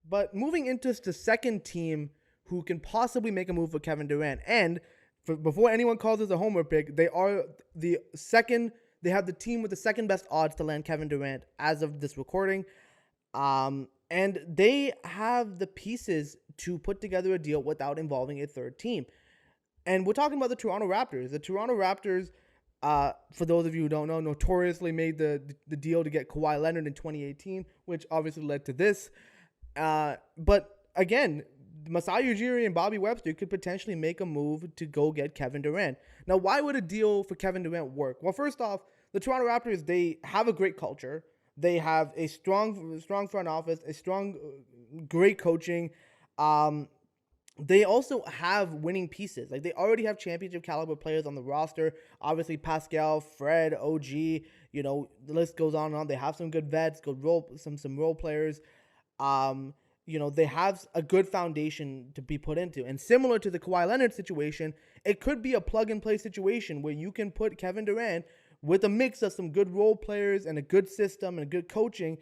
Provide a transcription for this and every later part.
But moving into the second team who can possibly make a move for Kevin Durant, and before anyone calls this a homer pick, they are the second. They have the team with the second best odds to land Kevin Durant as of this recording. And they have the pieces to put together a deal without involving a third team. And we're talking about the Toronto Raptors. The Toronto Raptors, for those of you who don't know, notoriously made the deal to get Kawhi Leonard in 2018, which obviously led to this. But again, Masai Ujiri and Bobby Webster could potentially make a move to go get Kevin Durant. Now, why would a deal for Kevin Durant work? Well, first off, the Toronto Raptors, they have a great culture. They have a strong front office, great coaching. They also have winning pieces. Like, they already have championship caliber players on the roster. Obviously, Pascal, Fred, OG, the list goes on and on. They have some good vets, some role players. They have a good foundation to be put into. And similar to the Kawhi Leonard situation, it could be a plug-and-play situation where you can put Kevin Durant with a mix of some good role players and a good system and good coaching,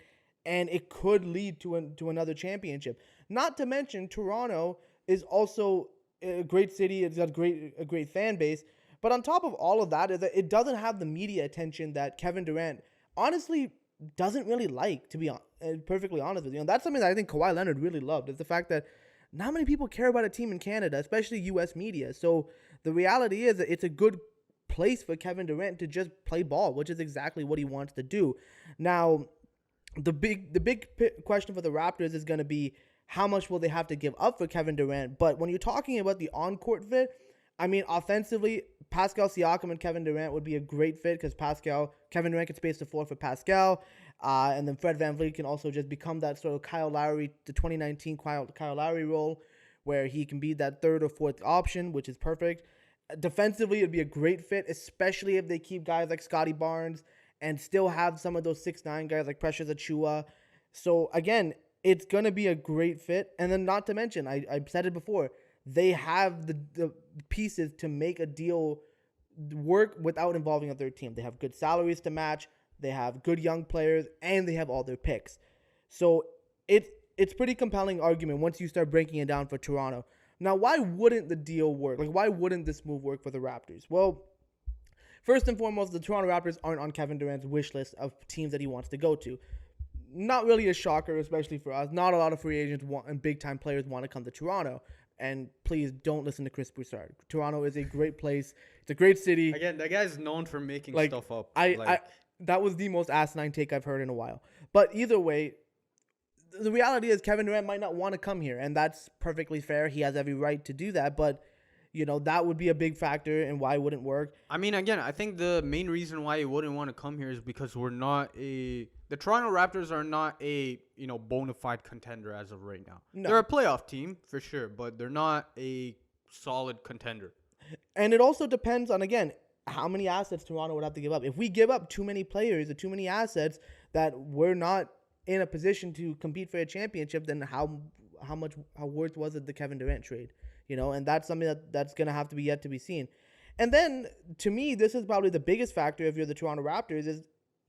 and it could lead to another championship. Not to mention, Toronto is also a great city. It's got a great fan base. But on top of all of that, is that it doesn't have the media attention that Kevin Durant honestly doesn't really like, to be perfectly honest with you. And that's something that I think Kawhi Leonard really loved, is the fact that not many people care about a team in Canada, especially U.S. media. So the reality is that it's a good place for Kevin Durant to just play ball, which is exactly what he wants to do. Now, the big question for the Raptors is going to be, how much will they have to give up for Kevin Durant? But when you're talking about the on-court fit, I mean, offensively, Pascal Siakam and Kevin Durant would be a great fit because Kevin Durant can space the floor for Pascal, and then Fred VanVleet can also just become that sort of Kyle Lowry, the 2019 Kyle Lowry role, where he can be that third or fourth option, which is perfect. Defensively, it'd be a great fit, especially if they keep guys like Scotty Barnes and still have some of those 6'9" guys like Precious Achiuwa. So again, it's going to be a great fit. And then not to mention, I said it before, they have the pieces to make a deal work without involving a third team. They have good salaries to match. They have good young players, and they have all their picks. So it's pretty compelling argument once you start breaking it down for Toronto. Now, why wouldn't the deal work? Like, why wouldn't this move work for the Raptors? Well, first and foremost, the Toronto Raptors aren't on Kevin Durant's wish list of teams that he wants to go to. Not really a shocker, especially for us. Not a lot of free agents and big-time players want to come to Toronto. And please don't listen to Chris Broussard. Toronto is a great place. It's a great city. Again, that guy's known for making stuff up. That was the most asinine take I've heard in a while. But either way, the reality is Kevin Durant might not want to come here, and that's perfectly fair. He has every right to do that, but that would be a big factor in why it wouldn't work. I mean, again, I think the main reason why he wouldn't want to come here is because the Toronto Raptors are not a, bona fide contender as of right now. No. They're a playoff team for sure, but they're not a solid contender. And it also depends on, again, how many assets Toronto would have to give up. If we give up too many players or too many assets that we're not in a position to compete for a championship, then how worth was it the Kevin Durant trade? And that's something that's going to have to be yet to be seen. And then, to me, this is probably the biggest factor if you're the Toronto Raptors, is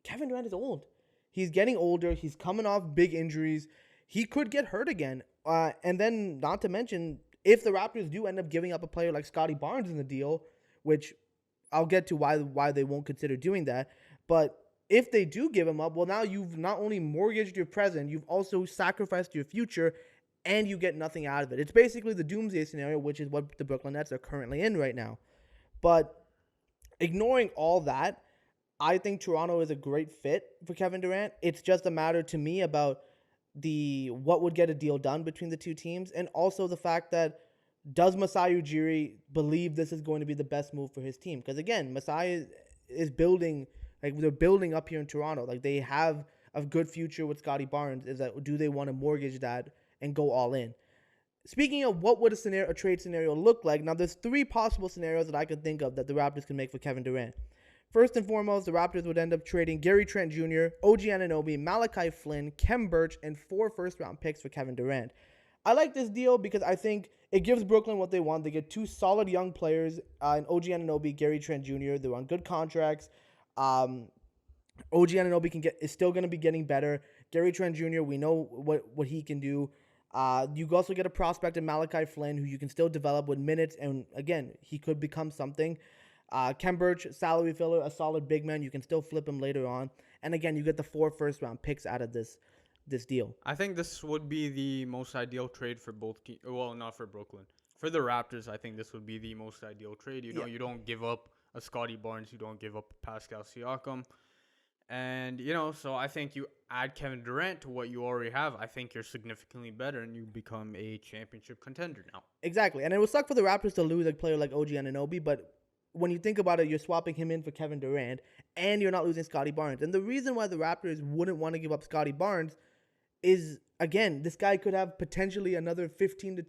Kevin Durant is old. He's getting older. He's coming off big injuries. He could get hurt again. And then, not to mention, if the Raptors do end up giving up a player like Scotty Barnes in the deal, which I'll get to why they won't consider doing that, but if they do give him up, well, now you've not only mortgaged your present, you've also sacrificed your future, and you get nothing out of it. It's basically the doomsday scenario, which is what the Brooklyn Nets are currently in right now. But ignoring all that, I think Toronto is a great fit for Kevin Durant. It's just a matter to me about what would get a deal done between the two teams, and also the fact that, does Masai Ujiri believe this is going to be the best move for his team? Because again, Masai is building, like, they're building up here in Toronto. Like, they have a good future with Scotty Barnes. Do they want to mortgage that and go all in? Speaking of what would a trade scenario look like, now there's 3 possible scenarios that I could think of that the Raptors can make for Kevin Durant. First and foremost, the Raptors would end up trading Gary Trent Jr., OG Anunoby, Malachi Flynn, Khem Birch, and 4 first-round picks for Kevin Durant. I like this deal because I think it gives Brooklyn what they want. They get 2 solid young players in OG Anunoby, Gary Trent Jr. They're on good contracts. OG Anunoby is still going to be getting better. Gary Trent Jr., we know what he can do. You also get a prospect in Malachi Flynn who you can still develop with minutes, and again, he could become something. Ken Birch, salary filler, a solid big man. You can still flip him later on. And again, you get the 4 first-round picks out of this deal. I think this would be the most ideal trade for both teams. Well, not for Brooklyn. For the Raptors, I think this would be the most ideal trade. You know, you don't give up a Scotty Barnes. You don't give up a Pascal Siakam. And, you know, so I think you add Kevin Durant to what you already have. I think you're significantly better and you become a championship contender now. Exactly. And it would suck for the Raptors to lose a player like OG Anunoby, but when you think about it, you're swapping him in for Kevin Durant and you're not losing Scotty Barnes. And the reason why the Raptors wouldn't want to give up Scotty Barnes is, again, this guy could have potentially another 15 to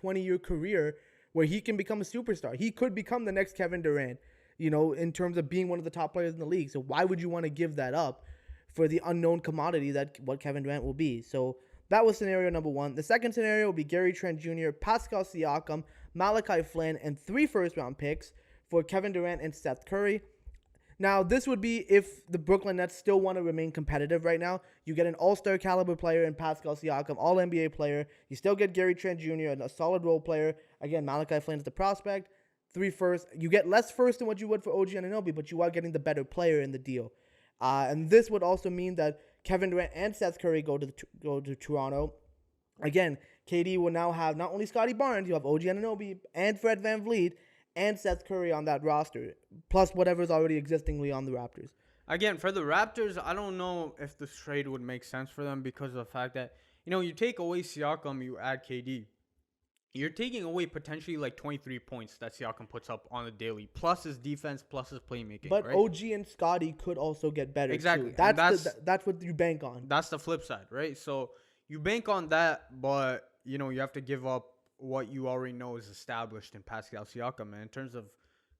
20-year career where he can become a superstar. He could become the next Kevin Durant, you know, in terms of being one of the top players in the league. So why would you want to give that up for the unknown commodity that what Kevin Durant will be? So that was scenario number 1. The second scenario would be Gary Trent Jr., Pascal Siakam, Malachi Flynn, and 3 first-round picks for Kevin Durant and Seth Curry. Now, this would be if the Brooklyn Nets still want to remain competitive right now. You get an all-star caliber player in Pascal Siakam, all-NBA player. You still get Gary Trent Jr., a solid role player. Again, Malachi Flynn is the prospect. 3 first. You get less first than what you would for OG Anunoby, but you are getting the better player in the deal. And this would also mean that Kevin Durant and Seth Curry go to Toronto. Again, KD will now have not only Scotty Barnes, you have OG Anunoby and Fred VanVleet, and Seth Curry on that roster, plus whatever's already existingly on the Raptors. Again, for the Raptors, I don't know if this trade would make sense for them because of the fact that, you know, you take away Siakam, you add KD. You're taking away potentially like 23 points that Siakam puts up on the daily, plus his defense, plus his playmaking. But right? OG and Scotty could also get better. Exactly. Too. That's what you bank on. That's the flip side, right? So you bank on that, but, you know, you have to give up what you already know is established in Pascal Siakam. And in terms of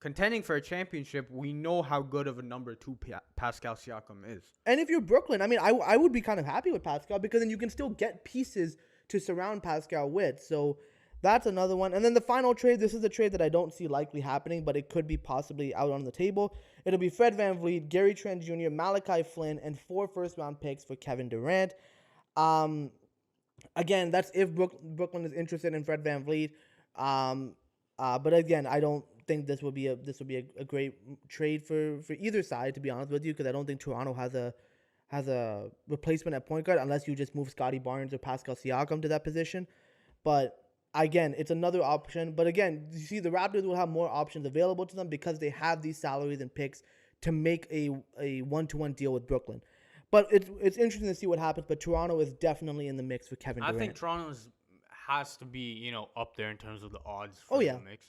contending for a championship, we know how good of a number 2 Pascal Siakam is. And if you're Brooklyn, I mean, I would be kind of happy with Pascal because then you can still get pieces to surround Pascal with. So that's another one. And then the final trade, this is a trade that I don't see likely happening, but it could be possibly out on the table. It'll be Fred VanVleet, Gary Trent Jr., Malachi Flynn, and 4 first-round picks for Kevin Durant. Again, that's if Brooklyn is interested in Fred VanVleet. But again, I don't think this would be a great trade for either side, to be honest with you, because I don't think Toronto has a replacement at point guard unless you just move Scotty Barnes or Pascal Siakam to that position. But again, it's another option. But again, you see, the Raptors will have more options available to them because they have these salaries and picks to make a one-to-one deal with Brooklyn. But it's interesting to see what happens. But Toronto is definitely in the mix for Kevin Durant. I think Toronto has to be, you know, up there in terms of the odds for the mix.